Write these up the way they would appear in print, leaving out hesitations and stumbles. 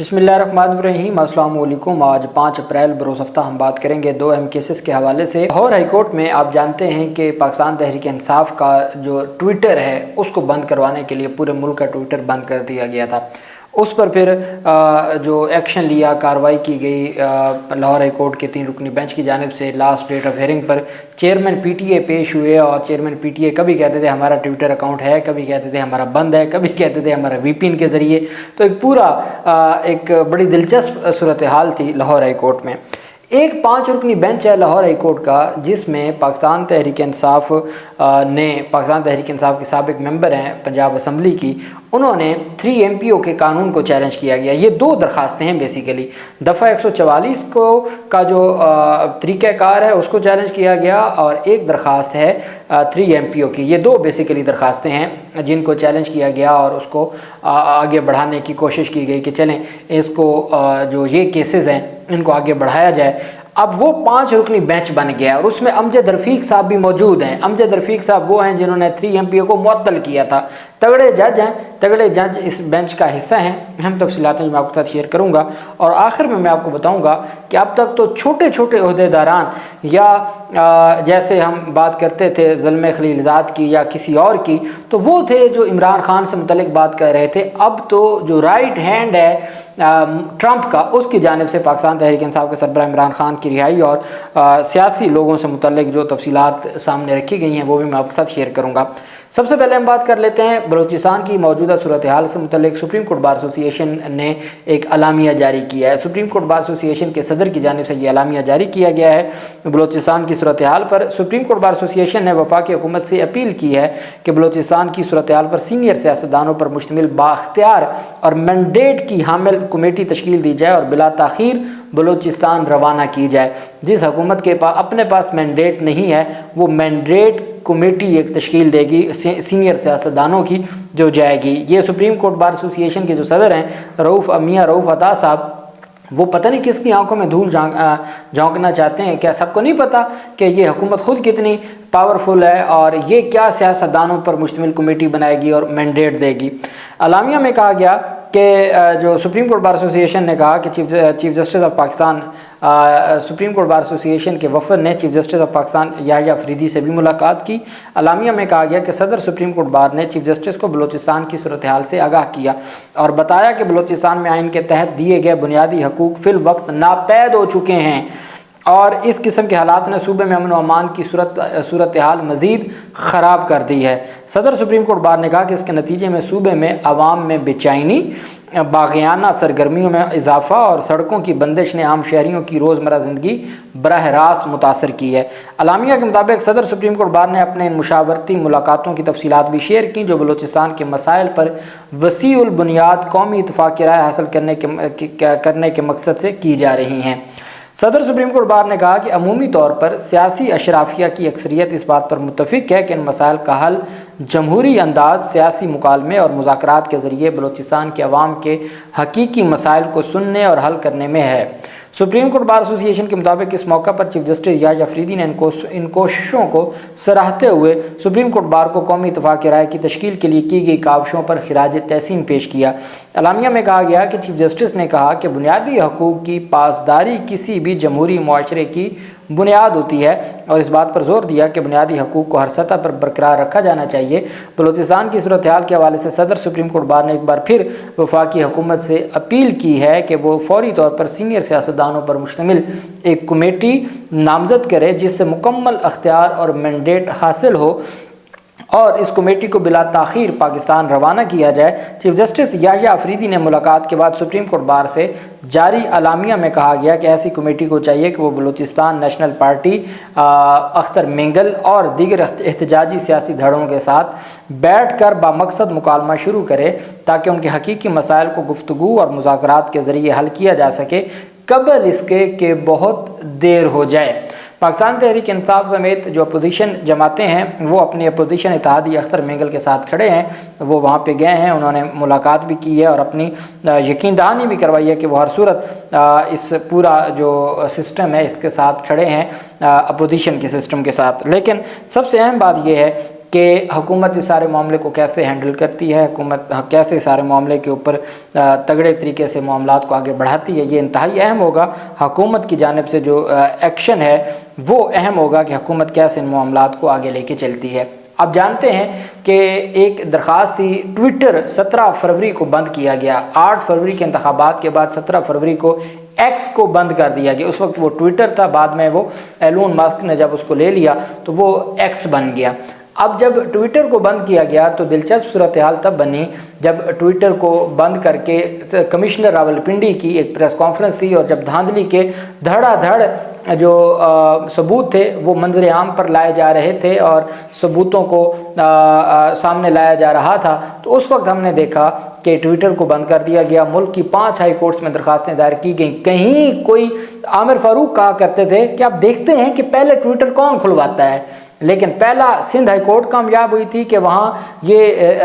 बिस्मिल्लाहिर्रहमानिर्रहीम। अस्सलाम वालेकुम। आज 5 अप्रैल बरोज़ हफ्ता हम बात करेंगे दो अहम केसेस के हवाले से। लाहौर हाई कोर्ट में आप जानते हैं कि पाकिस्तान तहरीक इंसाफ का जो ट्विटर है उसको बंद करवाने के लिए पूरे मुल्क का ट्विटर बंद कर दिया गया था। उस पर फिर जो एक्शन लिया, कार्रवाई की गई लाहौर हाई कोर्ट के 3 रुकनी बेंच की जानिब से। लास्ट डेट ऑफ हियरिंग पर चेयरमैन पीटीए पेश हुए और चेयरमैन पीटीए कभी कहते थे हमारा ट्विटर अकाउंट है, कभी कहते थे हमारा बंद है, कभी कहते थे हमारा वीपीएन के ज़रिए। तो एक पूरा एक बड़ी दिलचस्प सूरत हाल थी लाहौर हाई कोर्ट में। एक 5 रुकनी बेंच है लाहौर हाई कोर्ट का, जिसमें पाकिस्तान तहरीक इंसाफ के साबिक मेंबर हैं पंजाब असम्बली की, उन्होंने 3 MPO के कानून को चैलेंज किया गया। ये 2 दरखास्तें हैं बेसिकली। दफ़ा 144 का जो तरीक़ाकार है उसको चैलेंज किया गया और एक दरखास्त है 3 MPO की। ये 2 बेसिकली दरखास्तें हैं जिनको चैलेंज किया गया और उसको आगे बढ़ाने की कोशिश की गई कि चलें इसको जो ये केसेस हैं इनको आगे बढ़ाया जाए। अब वो 5 रुकनी बेंच बन गया और उसमें अमजद रफ़ीक साहब भी मौजूद हैं। अमजद रफ़ीक साहब वो हैं जिन्होंने 3 MPO को मुअत्तल किया था। तगड़े जज हैं, तगड़े जज इस बेंच का हिस्सा हैं। अहम तफसीलात मैं आपके साथ शेयर करूंगा और आखिर में मैं आपको बताऊंगा कि अब तक तो छोटे छोटे ओहदेदारान या जैसे हम बात करते थे ज़ुल्म खलीलज़ाद की या किसी और की, तो वो थे जो इमरान खान से मुतल्लिक बात कर रहे थे। अब तो जो राइट हैंड है ट्रंप का, उसकी जानिब से पाकिस्तान तहरीक इंसाफ के सरबराह इमरान खान की रिहाई और सियासी लोगों से मुतल्लिक जो तफसीलात सामने रखी गई हैं वो भी मैं आपके साथ शेयर करूँगा। सबसे पहले हम बात कर लेते हैं बलूचिस्तान की मौजूदा सूरत हाल से मुतल्लिक। सुप्रीम कोर्ट बार एसोसिएशन ने एक अलामिया जारी किया है। सुप्रीम कोर्ट बार एसोसिएशन के सदर की जानिब से ये अलामिया जारी किया गया है बलूचिस्तान की सूरत हाल पर। सुप्रीम कोर्ट बार एसोसिएशन ने वफाकी हुकूमत से अपील की है कि बलूचिस्तान की सूरत हाल पर सीनियर सियासतदानों पर मुश्तमिल बाख्तियार और मैंडेट की हामिल कमेटी तश्कील दी जाए और बिला ताख़ीर बलूचिस्तान रवाना की जाए। जिस हुकूमत के पास अपने पास मैंडेट नहीं है वो मैंडेट कमेटी एक तश्कील देगी सीनियर सियासतदानों की जो जाएगी। ये सुप्रीम कोर्ट बार एसोसिएशन के जो सदर हैं मियां रऊफ़ अता साहब, वो पता नहीं किसकी आंखों में धूल झोंकना चाहते हैं। क्या सबको नहीं पता कि ये हुकूमत खुद कितनी पावरफुल है और ये क्या सियासतदानों पर मुश्तमिल कमेटी बनाएगी और मैंडेट देगी। अलामिया में कहा गया कि जो सुप्रीम कोर्ट बार एसोसिएशन ने कहा कि chief justice of Pakistan supreme court bar association के वफद ने chief justice of Pakistan Yahya Afridi से भी मुलाकात की। अलामिया में कहा गया कि सदर सुप्रीम कोर्ट बार ने चीफ जस्टिस को बलूचिस्तान की सूरत हाल से आगाह किया और बताया कि बलूचिस्तान में आइन के तहत दिए गए बुनियादी हकूक़ फिल वक्त नापैद हो चुके हैं और इस किस्म के हालात ने सूबे में अमन व अमान की सूरत हाल मज़ीद ख़राब कर दी है। सदर सुप्रीम कोर्ट बार ने कहा कि इसके नतीजे में सूबे में आवाम में बेचैनी, बाग़ियाना सरगर्मियों में इजाफा और सड़कों की बंदिश ने आम शहरियों की रोज़मर्रा ज़िंदगी बराह रास्त मुतासर की है। अलामिया के मुताबिक सदर सुप्रीम कोर्ट बार ने अपने इन मुशावरती मुलाकातों की तफसीलात भी शेयर की जो बलूचिस्तान के मसाइल पर वसीउल बुनियाद कौमी इत्तफ़ाक़ की राय हासिल करने के मकसद से की जा रही हैं। सदर सुप्रीम कोर्ट बार ने कहा कि अमूमी तौर पर सियासी अशराफिया की अक्सरियत इस बात पर मुत्तफ़िक़ है कि इन मसाइल का हल जमहूरी अंदाज, सियासी मुकालमे और मुज़ाकरात के ज़रिए बलूचिस्तान के अवाम के हकीकी मसाइल को सुनने और हल करने में है। सुप्रीम कोर्ट बार एसोसिएशन के मुताबिक इस मौका पर चीफ जस्टिस याहिया अफरीदी ने इन कोशिशों को सराहते हुए सुप्रीम कोर्ट बार को कौमी इत्तफ़ाक़ की राय की तश्कील के लिए की गई काविशों पर खिराज तहसीन पेश किया। अलामिया में कहा गया कि चीफ जस्टिस ने कहा कि बुनियादी हकूक़ की पासदारी किसी भी जमहूरी मुआशरे की बुनियाद होती है और इस बात पर जोर दिया कि बुनियादी हकूक़ को हर सतह पर बरकरार रखा जाना चाहिए। बलूचिस्तान की सूरत हाल के हवाले से सदर सुप्रीम कोर्ट बार ने एक बार फिर वफाकी हुकूमत से अपील की है कि वो फौरी तौर पर सीनियर सियासतदानों पर मुश्तमिल एक कमेटी नामज़द करे जिससे मुकम्मल अख्तियार और मैंडेट हासिल हो और इस कमेटी को बिला ताख़ीर पाकिस्तान रवाना किया जाए। चीफ जस्टिस याहिया अफरीदी ने मुलाकात के बाद सुप्रीम कोर्ट बार से जारी अलामिया में कहा गया कि ऐसी कमेटी को चाहिए कि वो बलूचिस्तान नेशनल पार्टी, अख्तर मेंगल और दीगर एहतजाजी सियासी धड़ों के साथ बैठ कर बामकसद मुकालमा शुरू करे ताकि उनके हकीकी मसाइल को गुफ्तगू और मुज़ाकरात के ज़रिए हल किया जा सके कबल इसके कि बहुत देर हो जाए। पाकिस्तान तहरीक इंसाफ समेत जो अपोजिशन जमातें हैं वो अपनी अपोजिशन इत्तेहादी अख्तर मेंगल के साथ खड़े हैं। वो वहाँ पे गए हैं, उन्होंने मुलाकात भी की है और अपनी यकीन दहानी भी करवाई है कि वो हर सूरत इस पूरा जो सिस्टम है इसके साथ खड़े हैं, अपोजिशन के सिस्टम के साथ। लेकिन सबसे अहम बात यह है کہ حکومت اس سارے معاملے کو کیسے ہینڈل کرتی ہے، حکومت کیسے سارے معاملے کے اوپر تگڑے طریقے سے معاملات کو آگے بڑھاتی ہے، یہ انتہائی اہم ہوگا۔ حکومت کی جانب سے جو ایکشن ہے وہ اہم ہوگا کہ حکومت کیسے ان معاملات کو آگے لے کے چلتی ہے۔ آپ جانتے ہیں کہ ایک درخواست تھی، ٹویٹر 17 فروری کو بند کیا گیا، 8 فروری کے انتخابات کے بعد 17 فروری کو ایکس کو بند کر دیا گیا۔ اس وقت وہ ٹویٹر تھا، بعد میں وہ ایلون ماسک نے جب اس کو لے لیا تو وہ ایکس بن گیا۔ اب جب ٹویٹر کو بند کیا گیا تو دلچسپ صورتحال تب بنی جب ٹویٹر کو بند کر کے کمشنر راولپنڈی کی ایک پریس کانفرنس تھی، اور جب دھاندلی کے دھڑا دھڑ جو ثبوت تھے وہ منظر عام پر لائے جا رہے تھے اور ثبوتوں کو سامنے لایا جا رہا تھا، تو اس وقت ہم نے دیکھا کہ ٹویٹر کو بند کر دیا گیا۔ ملک کی 5 ہائی کورٹس میں درخواستیں دائر کی گئیں۔ کہیں کوئی عامر فاروق کہا کرتے تھے کہ آپ دیکھتے ہیں کہ پہلے ٹویٹر کون کھلواتا ہے، لیکن پہلا سندھ ہائی کورٹ کامیاب ہوئی تھی کہ وہاں یہ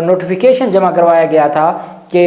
نوٹیفیکیشن جمع کروایا گیا تھا کہ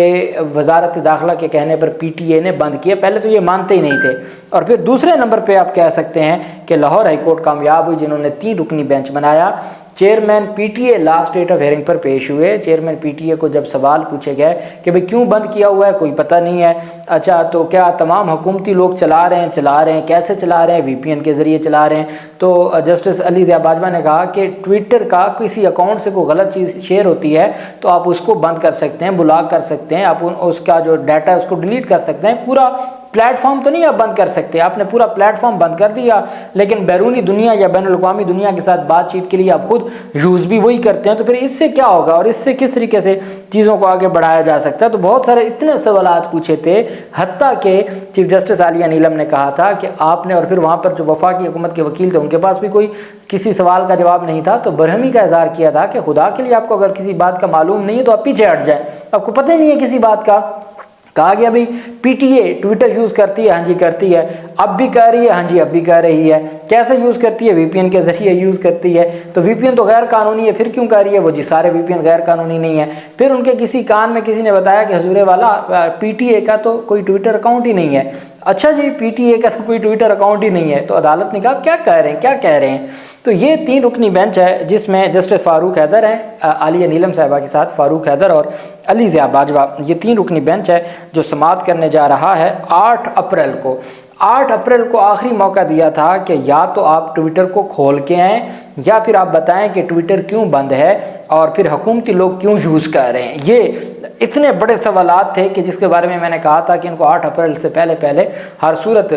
وزارت داخلہ کے کہنے پر پی ٹی اے نے بند کیا۔ پہلے تو یہ مانتے ہی نہیں تھے، اور پھر دوسرے نمبر پہ آپ کہہ سکتے ہیں کہ لاہور ہائی کورٹ کامیاب ہوئی، جنہوں نے 3 رکنی بینچ بنایا۔ Chairman P T A last date of hearing پر پیش ہوئے۔ چیئرمین پی ٹی اے کو جب سوال پوچھے گئے کہ بھئی کیوں بند کیا ہوا ہے، کوئی پتہ نہیں ہے، اچھا تو کیا تمام حکومتی لوگ چلا رہے ہیں، کیسے چلا رہے ہیں، وی پی این کے ذریعے چلا رہے ہیں، تو جسٹس علی ضیاء باجوہ نے کہا کہ ٹویٹر کا کسی اکاؤنٹ سے کوئی غلط چیز شیئر ہوتی ہے تو آپ اس کو بند کر سکتے ہیں، بلاک کر سکتے ہیں، آپ اس کا جو ڈیٹا ہے اس کو ڈیلیٹ کر سکتے ہیں۔ پورا پلیٹ فارم تو نہیں آپ بند کر سکتے، آپ نے پورا پلیٹ فارم بند کر دیا، لیکن بیرونی دنیا یا بین الاقوامی دنیا کے ساتھ بات چیت کے لیے آپ خود یوز بھی وہی کرتے ہیں، تو پھر اس سے کیا ہوگا اور اس سے کس طریقے سے چیزوں کو آگے بڑھایا جا سکتا ہے۔ تو بہت سارے اتنے سوالات پوچھے تھے، حتیٰ کہ چیف جسٹس عالیہ نیلم نے کہا تھا کہ آپ نے، اور پھر وہاں پر جو وفاقی حکومت کے وکیل تھے ان کے پاس بھی کوئی کسی سوال کا جواب نہیں تھا، تو برہمی کا اظہار کیا تھا کہ خدا کے لیے آپ کو اگر کسی بات کا معلوم نہیں ہے تو آپ پیچھے ہٹ جائیں، آپ کو پتہ ہی نہیں ہے کسی بات کا۔ کہا گیا بھئی پی ٹی اے ٹویٹر یوز کرتی ہے، ہاں جی کرتی ہے، اب بھی کہہ رہی ہے، ہاں جی اب بھی کہہ رہی ہے۔ کیسے یوز کرتی ہے؟ وی پی این کے ذریعے یوز کرتی ہے، تو وی پی این تو غیر قانونی ہے، پھر کیوں کہہ رہی ہے وہ جی سارے وی پی این غیر قانونی نہیں ہے۔ پھر ان کے کسی کان میں کسی نے بتایا کہ حضور والا پی ٹی اے کا تو کوئی ٹویٹر اکاؤنٹ ہی نہیں ہے۔ اچھا جی پی ٹی اے کا تو کوئی ٹویٹر اکاؤنٹ ہی نہیں ہے، تو عدالت نے کہا کیا کہہ رہے ہیں۔ تو یہ 3 رکنی بینچ ہے جس میں جسٹس فاروق حیدر ہیں، عالیہ نیلم صاحبہ کے ساتھ فاروق حیدر اور علی ضیاء باجوہ، یہ 3 رکنی بینچ ہے جو سماعت کرنے جا رہا ہے 8 اپریل کو۔ 8 اپریل کو آخری موقع دیا تھا کہ یا تو آپ ٹویٹر کو کھول کے آئیں یا پھر آپ بتائیں کہ ٹویٹر کیوں بند ہے اور پھر حکومتی لوگ کیوں یوز کر رہے ہیں۔ یہ اتنے بڑے سوالات تھے کہ جس کے بارے میں نے کہا تھا کہ ان کو 8 اپریل سے پہلے ہر صورت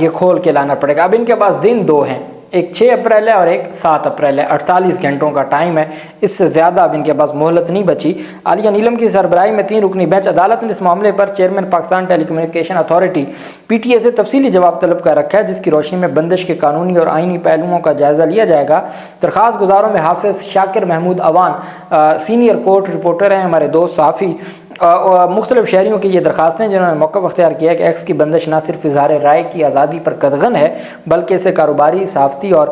یہ کھول کے لانا پڑے گا۔ اب ان کے پاس دن 2 ہیں، ایک 6 اپریل ہے اور ایک 7 اپریل ہے، 48 گھنٹوں کا ٹائم ہے، اس سے زیادہ اب ان کے پاس مہلت نہیں بچی۔ عالیہ نیلم کی سربراہی میں 3 رکنی بینچ عدالت نے اس معاملے پر chairman Pakistan telecommunication authority P T A سے تفصیلی جواب طلب کر رکھا ہے، جس کی روشنی میں بندش کے قانونی اور آئینی پہلوؤں کا جائزہ لیا جائے گا۔ درخواست گزاروں میں Hafiz Shakir Mahmood Awan senior court reporter ہیں، ہمارے دوست صحافی، مختلف شہریوں کی یہ درخواستیں جنہوں نے موقف اختیار کیا ہے کہ ایکس کی بندش نہ صرف اظہار رائے کی آزادی پر قدغن ہے بلکہ اسے کاروباری، صحافتی اور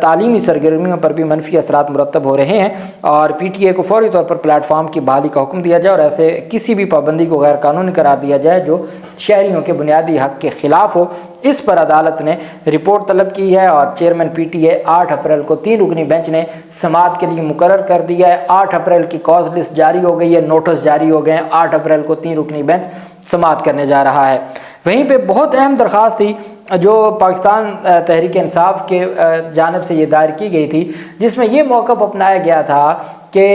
تعلیمی سرگرمیوں پر بھی منفی اثرات مرتب ہو رہے ہیں، اور پی ٹی اے کو فوری طور پر پلیٹ فارم کی بحالی کا حکم دیا جائے اور ایسے کسی بھی پابندی کو غیر قانونی قرار دیا جائے جو شہریوں کے بنیادی حق کے خلاف ہو۔ اس پر عدالت نے رپورٹ طلب کی ہے اور چیئرمین پی ٹی اے 8 اپریل کو 3 رکنی بینچ نے سماعت کے لیے مقرر کر دیا ہے۔ 8 اپریل کی کاز لسٹ جاری ہو گئی ہے، نوٹس جاری ہو گئے ہیں، 8 اپریل کو 3 رکنی بینچ سماعت کرنے جا رہا ہے۔ وہیں پہ بہت اہم درخواست تھی جو پاکستان تحریک انصاف کے جانب سے یہ دائر کی گئی تھی، جس میں یہ موقف اپنایا گیا تھا کہ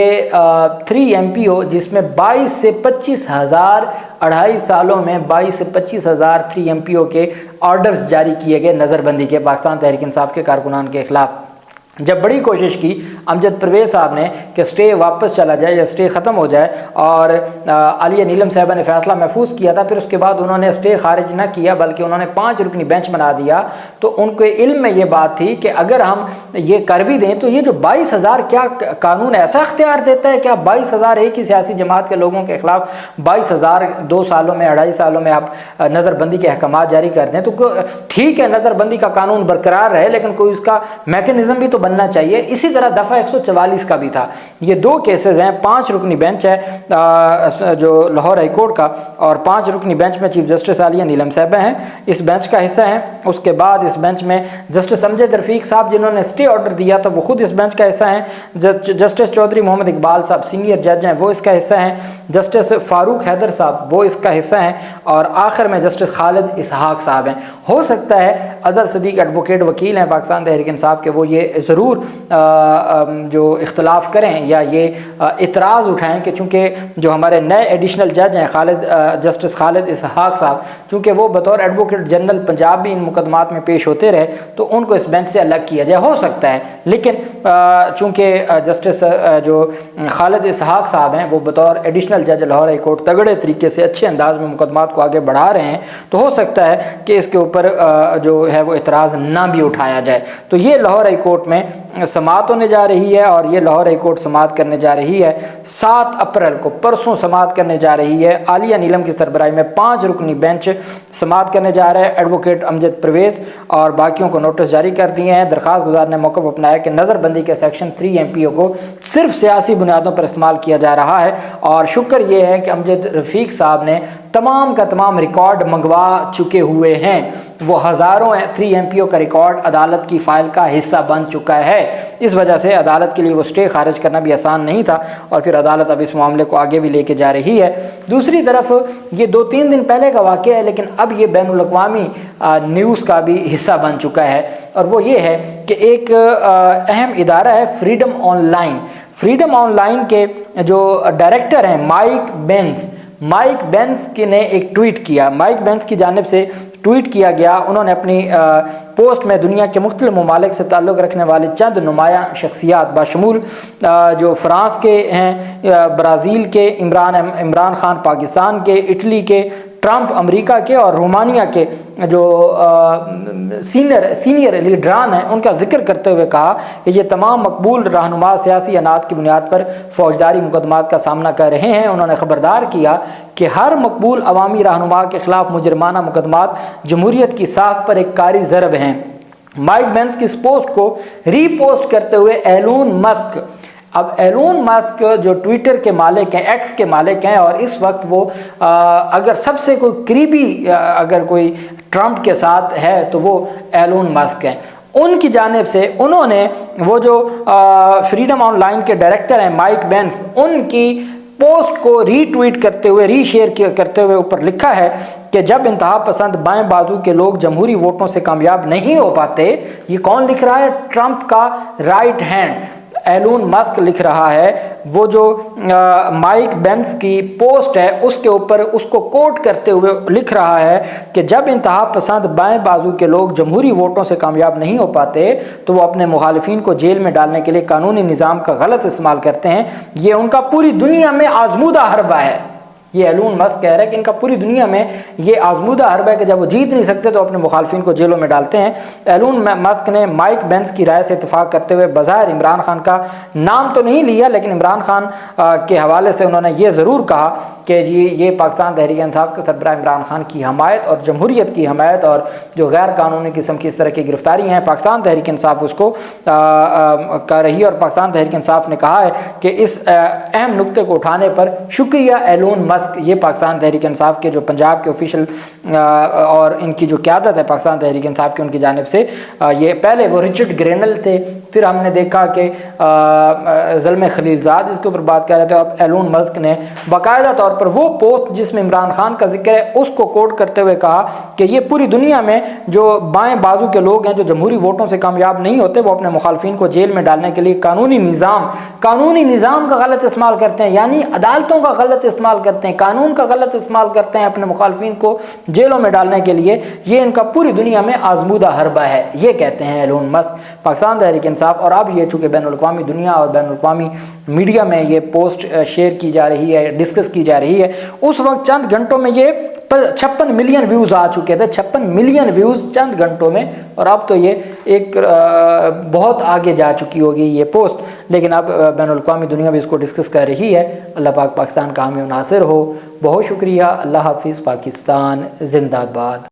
3 ایم پی او، جس میں 22 سے 25 ہزار 2.5 سالوں میں 22 سے 25 ہزار 3 ایم پی او کے آرڈرز جاری کیے گئے نظر بندی کے پاکستان تحریک انصاف کے کارکنان کے خلاف۔ جب بڑی کوشش کی امجد پرویز صاحب نے کہ سٹے واپس چلا جائے یا سٹے ختم ہو جائے، اور عالیہ نیلم صاحبہ نے فیصلہ محفوظ کیا تھا، پھر اس کے بعد انہوں نے سٹے خارج نہ کیا بلکہ انہوں نے 5 رکنی بینچ بنا دیا، تو ان کے علم میں یہ بات تھی کہ اگر ہم یہ کر بھی دیں تو یہ جو 22 ہزار، کیا قانون ایسا اختیار دیتا ہے کہ آپ 22 ہزار ایک ہی سیاسی جماعت کے لوگوں کے خلاف 22 ہزار 2 سالوں میں 2.5 سالوں میں آپ نظر بندی کے احکامات جاری کر دیں؟ تو ٹھیک ہے نظر بندی کا قانون برقرار رہے لیکن کوئی اس کا میکنزم بھی تو बनना चाहिए। इसी तरह दफ़ा 144 का भी था। ये 2 केसेस हैं। 5 रुकनी बेंच है जो लाहौर हाई कोर्ट का, और 5 रुकनी बेंच में चीफ जस्टिस आलिया नीलम साहबा हैं, इस बेंच का हिस्सा हैं। उसके बाद इस बेंच में जस्टिस अमजद रफ़ीक साहब जिन्होंने स्टे ऑर्डर दिया था वो खुद इस बेंच का हिस्सा हैं। जस्टिस चौधरी मोहम्मद इकबाल साहब सीनियर जज हैं, वो इसका हिस्सा हैं। जस्टिस फारूक हैदर साहब वो इसका हिस्सा हैं, और आखिर में जस्टिस खालिद इसहाक साहब हैं। हो सकता है अज़हर सदीक एडवोकेट वकील हैं पाकिस्तान तहरीक इंसाफ के, वो ये ज़रूर जो इख्तलाफ करें या ये इतराज़ उठाएं कि चूँकि जो हमारे नए एडिशनल जज हैं जस्टिस खालिद इसहाक साहब, चूँकि वो बतौर एडवोकेट जनरल पंजाब भी इन मुकदमात में पेश होते रहे, तो उनको इस बेंच से अलग किया जाए। हो सकता है, लेकिन चूँकि जस्टिस जो खालिद इसहाक साहब हैं वो बतौर एडिशनल जज लाहौर हाई कोर्ट तगड़े तरीके से अच्छे अंदाज में मुकदमात को आगे बढ़ा रहे हैं, तो हो सकता है कि इसके ऊपर जो है वो इतराज़ ना भी उठाया जाए। तो ये लाहौर हाई कोर्ट में समाअत होने जा रही है, और ये लाहौर हाई कोर्ट समाअत करने जा रही है 7 अप्रैल को, परसों समाअत करने जा रही है। आलिया नीलम की सरबराही में 5 रुकनी बेंच समाअत करने जा रहा है। एडवोकेट अमजद परवेज़ और बाकियों को नोटिस जारी कर दिए हैं। दरख्वास्त गुजार ने मौक़िफ़ अपनाया कि नज़रबंदी के सेक्शन 3 MPO को सिर्फ सियासी बुनियादों पर इस्तेमाल किया जा रहा है, और शुक्र ये है कि अमजद रफ़ीक साहब ने तमाम का तमाम रिकॉर्ड मंगवा चुके हुए हैं। वो हज़ारों 3 MPO का रिकॉर्ड अदालत की फ़ाइल का हिस्सा बन चुका है। इस वजह से अदालत के लिए वो स्टे खारिज करना भी आसान नहीं था, और फिर अदालत अब इस मामले को आगे भी लेके जा रही है। दूसरी तरफ ये 2-3 दिन पहले का वाक़या है, लेकिन अब ये बैनुल अक़वामी न्यूज़ का भी हिस्सा बन चुका है, और वो ये है कि एक अहम इदारा है फ्रीडम ऑनलाइन। फ्रीडम ऑनलाइन के जो डायरेक्टर हैं माइक बेंस ने एक ट्वीट किया। माइक बेंस की जानिब से ट्वीट किया गया। उन्होंने अपनी पोस्ट में दुनिया के मुख्तलिफ ममालिक से ताल्लुक़ रखने वाले चंद नुमाया शख्सियात बाशमूल जो फ्रांस के हैं, ब्राज़ील के इमरान खान पाकिस्तान के, इटली के ट्रंप अमेरिका के, और रोमानिया के जो सीनियर लीडरान हैं उनका जिक्र करते हुए कहा कि ये तमाम मकबूल रहनुमा सियासी अनात की बुनियाद पर फ़ौजदारी मुकदमात का सामना कर रहे हैं। उन्होंने ख़बरदार किया कि हर मकबूल अवामी रहनुमा के ख़िलाफ़ मुजरमाना मुकदमात जमहूरियत की साख पर एक कारी ज़रब हैं। माइक बेंस की इस पोस्ट को रीपोस्ट करते हुए एलोन मस्क, अब एलोन मस्क जो ट्विटर के मालिक हैं, एक्स के मालिक हैं, और इस वक्त वो अगर सबसे कोई करीबी अगर कोई ट्रंप के साथ है तो वो एलोन मस्क हैं। उनकी जानिब से उन्होंने वो जो फ्रीडम ऑनलाइन के डायरेक्टर हैं माइक बेंस, उनकी पोस्ट को रीट्वीट करते हुए रीशेयर करते हुए ऊपर लिखा है कि जब इंतहा पसंद बाएं बाजू के लोग जमहूरी वोटों से कामयाब नहीं हो पाते, ये कौन लिख रहा है? ट्रंप का राइट हैंड एलोन मस्क लिख रहा है। वो जो माइक बेंस की पोस्ट है उसके ऊपर उसको कोट करते हुए लिख रहा है कि जब इंतहा पसंद बाएं बाजू के लोग जमहूरी वोटों से कामयाब नहीं हो पाते तो वो अपने मुखालिफिन को जेल में डालने के लिए कानूनी निज़ाम का गलत इस्तेमाल करते हैं। ये उनका पूरी दुनिया में आजमूदा हरबा है। ये एलोन मस्क कह रहा है कि इनका पूरी दुनिया में ये आजमूदा हरब है कि जब वो जीत नहीं सकते तो अपने मुखालफिन को जेलों में डालते हैं। एलोन मस्क ने माइक बेंस की राय से इत्तेफाक करते हुए बज़ाहिर इमरान खान का नाम तो नहीं लिया, लेकिन इमरान खान के हवाले से उन्होंने ये ज़रूर कहा कि ये पाकिस्तान तहरीक इंसाफ के सरबराह इमरान खान की हमायत और जमहूरियत की हमायत और जो गैर कानूनी किस्म की इस तरह की गिरफ्तारी हैं पाकिस्तान तहरीक इंसाफ उसको कर रही है। और पाकिस्तान तहरीक इंसाफ ने कहा है कि इस अहम नुक्ते को उठाने पर शुक्रिया एलोन मस्क। ये पाकिस्तान तहरीक इंसाफ के जो पंजाब के ऑफिशियल और इनकी जो क़यादत है पाकिस्तान तहरीक इंसाफ की, उनकी जानिब से ये पहले वो रिचर्ड ग्रेनल थे, फिर हमने देखा कि ज़ल्म खलीलज़ाद इसके ऊपर बात कर रहे थे। अब एलोन मस्क ने बाकायदा तौर पर वो पोस्ट जिसमें इमरान खान का जिक्र है उसको कोट करते हुए कहा कि ये पूरी दुनिया में जो बाएं बाजू के लोग हैं जो जमहूरी वोटों से कामयाब नहीं होते वो अपने मुखालफिन को जेल में डालने के लिए कानूनी निज़ाम का गलत इस्तेमाल करते हैं, यानी अदालतों का गलत इस्तेमाल करते हैं, कानून का गलत इस्तेमाल करते हैं अपने मुखालफिन को जेलों में डालने के लिए। ये इनका पूरी दुनिया में आजमूदा हरबा है, ये कहते हैं एलोन मस्क पाकिस्तान तहरीक इंसाफ। और अब ये चूँकि बैनुल-अक़वामी दुनिया और बैनुल-अक़वामी मीडिया में ये पोस्ट शेयर की जा रही है, डिस्कस की जा रही है, उस वक्त चंद घंटों में ये 56 मिलियन व्यूज़ आ चुके थे, 56 मिलियन व्यूज़ चंद घंटों में। और अब तो ये एक बहुत आगे जा चुकी होगी ये पोस्ट, लेकिन अब बैनुल-अक़वामी दुनिया भी इसको डिस्कस कर रही है। अल्लाह पाक पाकिस्तान का हामी नासिर हो। बहुत शुक्रिया। अल्लाह हाफिज़। पाकिस्तान जिंदाबाद।